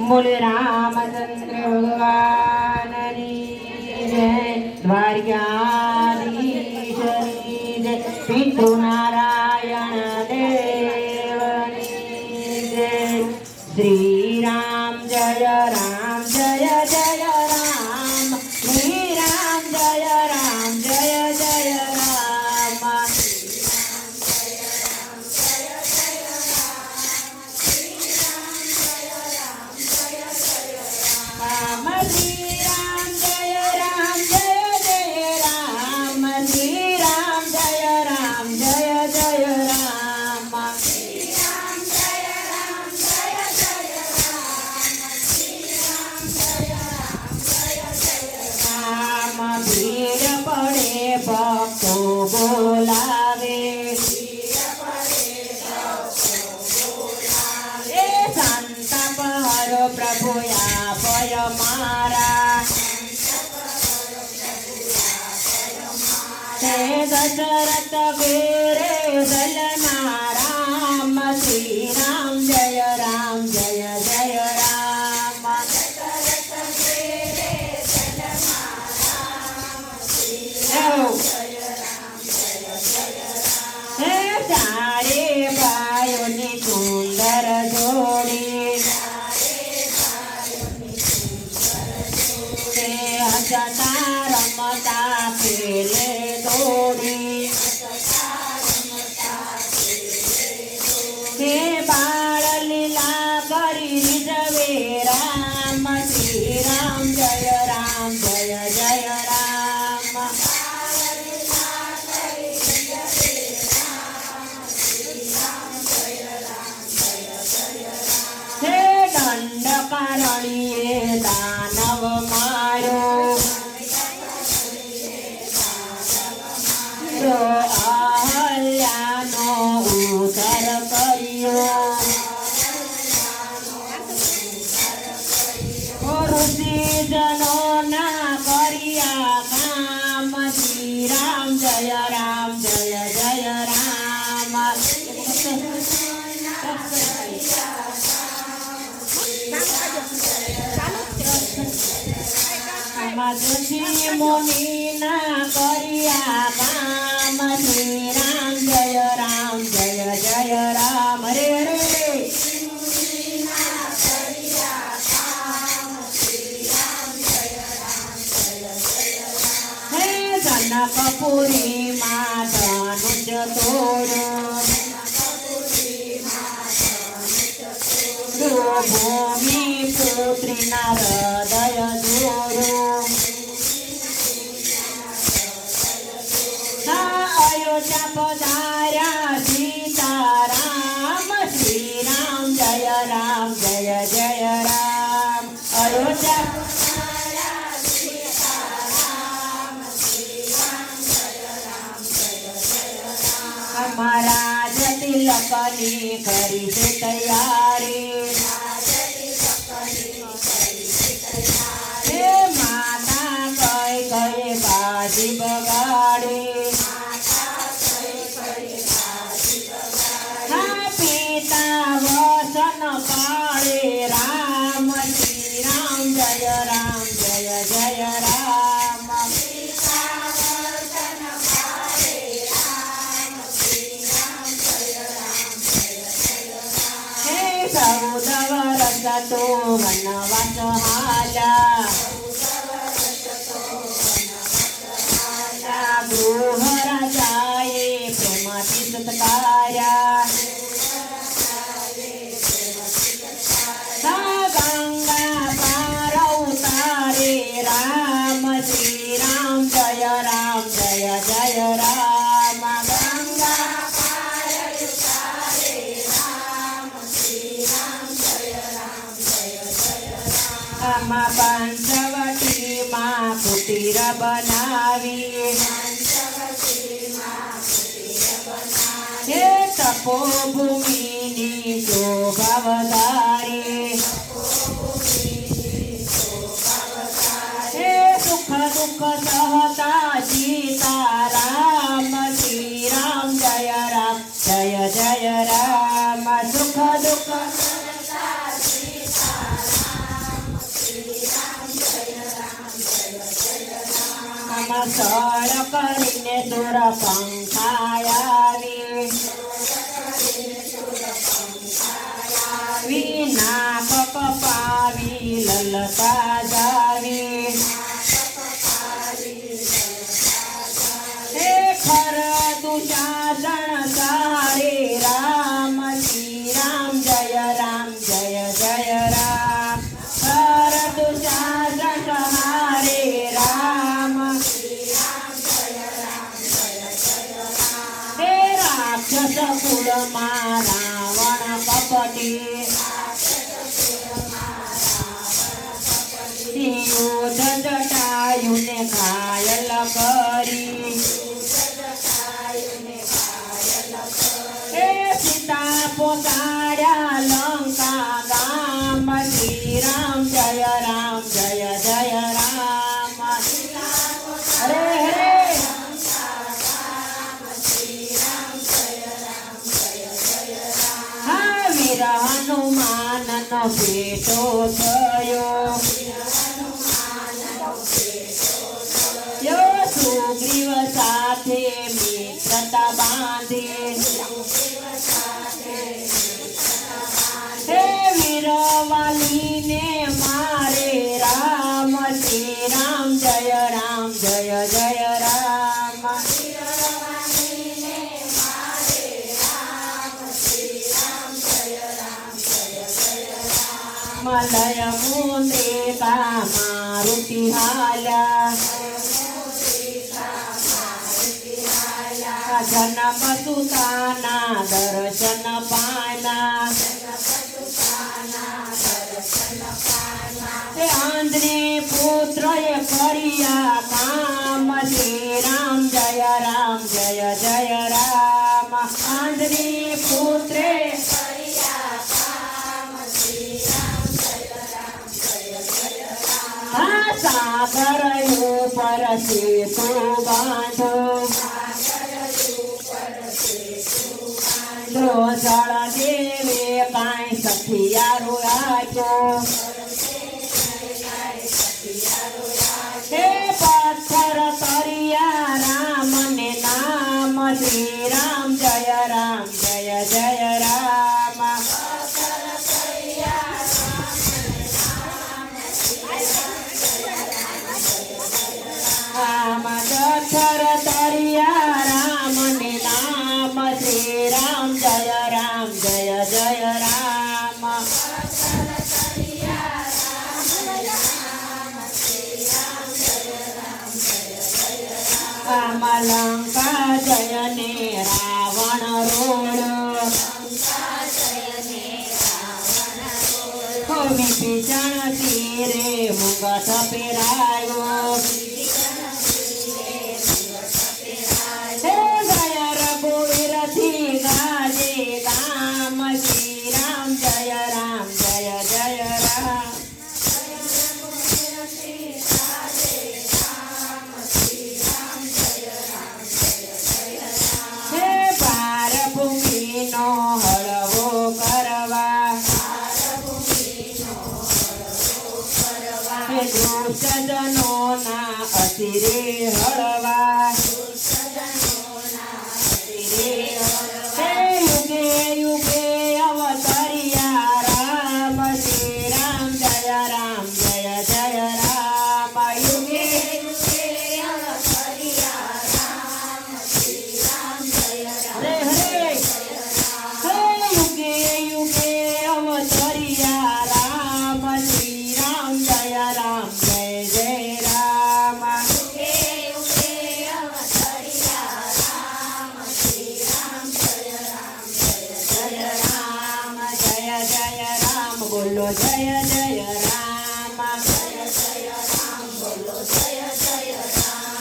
बोले रामचंद्र भगवान की जय, द्वारकाधीश की जय, पितृ नारायण देव की जय। श्री राम जय राम जय जय राम, श्री राम जय राम जय जय राम, राम श्री राम जय राम जय जय राम, श्री राम जय राम जय जय राम, राम भीड़ पड़े भक्तो बोलावे, ए संताप हरो प्रभु भय मारा, हे दशरथ वीरे दलना राम, श्री राम जय राम जय जय राम, हे सारे भाइयों सुंदर जोड़ी, हसता रमता खेले दौड़ी, हे बाल लीला करी जवे राम, श्री राम जय राम जय जय राम, हे दंडकारण्ये दानव मारो, अहल्यानो उदर करियो, ऋषि जनो ना करिया काम, श्री राम जय राम जय जय राम, मधुषी मुनि ना करिया काम, श्री राम जय राम जय जय राम, रे रे हे जनकपुरी माँ धनुष तोड़ो, भूमि पुत्री हृदय जोड़ो, अयोध्या पधारा सीता राम, श्री राम जय राम जय जय राम, अयोध्या महाराज तिलकनी करी से तैयारी, हे माता कई कई बाजी बगाड़ी, पिता वसन पाड़े राम, श्री राम जय राम जय जय राम, हे सौदवर तो वनवास हाला, गृह राजाए प्रेमाती सत्कार्या, गंगा पार उतारे राम, श्री राम जय राम जय जय राम, गंगा पार उतारे राम, श्री राम जय राम जय जय राम, पंचवटी माँ कुटीर बनावी, हे तपोभूमिनी शोभावतारी, हे सुख दुख सहता सीता राम, श्री राम जय जय राम, સુખ દુઃખ સળ કરીને સુર પંખાયાવી નાક કપાવી લલતા જાવી હે ખર દુશાસન સારે રામ શ્રી રામ જય જય રામ ખર દુશાસન હારે રામ હે રાક્ષસ કુળમાં રાવણ કપટી યુદ્ધ જટાયુને ઘાયલ કરી હે સીતા પોકાડ્યા લંકા ગામ શ્રી રામ જય રામ હરે હરે હા વીર હનુમાનનો ભેટો થયો સુગ્રીવ સાથે મિત્રતા બાંધે હે વીરવાલીને મારે રામ શ્રી રામ જય રામ મલય મુંદે કા મારુતિ હાલા જન્મ સુતાના દર્શન પાના આંધ્રી પુત્ર કર્યા કામ શ્રી રામ જય રામ આંધ્રી પુત્રે સાગર ઉપર સેતુ બાંધો જળ દેવે કાંઈ સખિયારો આપ્યો હે પથ્થર તરિયા રામ ને નામ શ્રી રામ જય રામ રામ પથ્થર તરિયા રામ ને નામ શ્રી રામ જય રામ લંકા જયને રાવણ રોડ વિભીષણ તીરે મુગટ પહેરાયો હે ગયા રઘુવીરથી ગાજે ગામ શ્રી રામ જય રામ હળવો કરવા દુષ્ટજનો ના અતિરે હળવા યુગે યુગે અવતર્યા રામ શ્રી રામ જય રામ યુગે હરે હરે યુગે યુગે અવતર્યા રામ શ્રી રામ જય રામ બોલો જય રામ બોલો જય રામ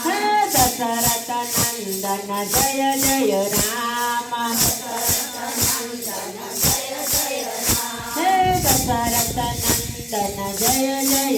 હે દશરથ નંદન જય રામ હે દશરથ નંદન જય